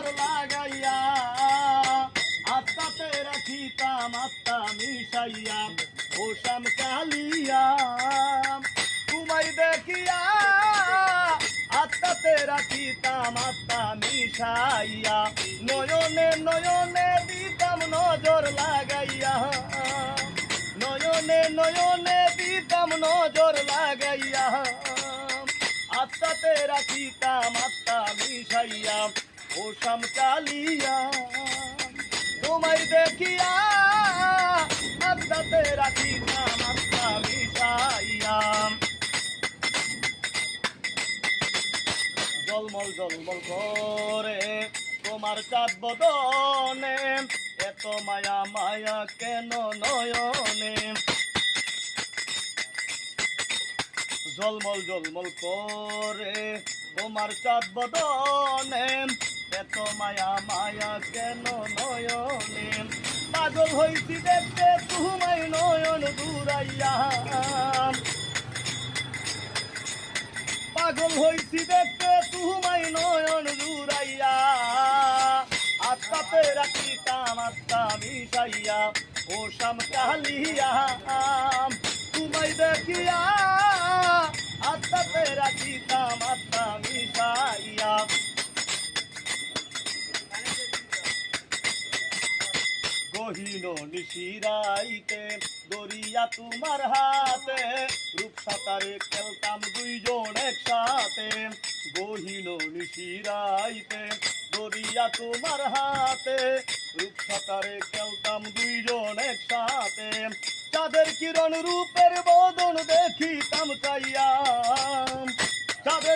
নজর লাগাইয়া আত্মাতে রাখিতাম আত্মা মিশাইয়া ও শ্যাম কালিয়া তোমায় দেখিয়া আত্মাতে রাখিতাম আত্মা মিশাইয়া নয়নে নয়নে দিতাম নজর লাগাইয়া নয়নে নয়নে দিতাম নজর লাগাইয়া আত্মাতে রাখিতাম আত্মা মিশাইয়া ও শ্যাম কালিয়া তোমায় দেখিয়া আত্মাতে রাখিতাম আত্মা মিশাইয়া জলমল জলমল করে তোমার চাঁদ বদনে এত মায়া মায়া কেন নয়নে জলমল জলমল করে তোমার চাঁদ বদনে এত মায়া মায়া কেন নয়নে পাগল হইছি দেখতে তোমায় নয়ন দূরাইয়া পাগল হইছি দেখতে তোমায় নয়ন দূরাইয়া আত্মাতে রাখিতাম আত্মা মিশাইয়া ও শ্যাম কালিয়া তোমায় দেখিয়া আত্মাতে রাখিতাম আত্মা মিশাইয়া গহীন নিশিরাইতে দরিয়া তোমার হাতে রূপসাতারে খেলতাম দুইজন একসাথে গহীন নিশিরাইতে দরিয়া তোমার হাতে রূপসাতারে খেলতাম দুইজন একসাথে চাঁদের কিরণ রূপের বদন দেখিতাম চাইয়া চাঁদের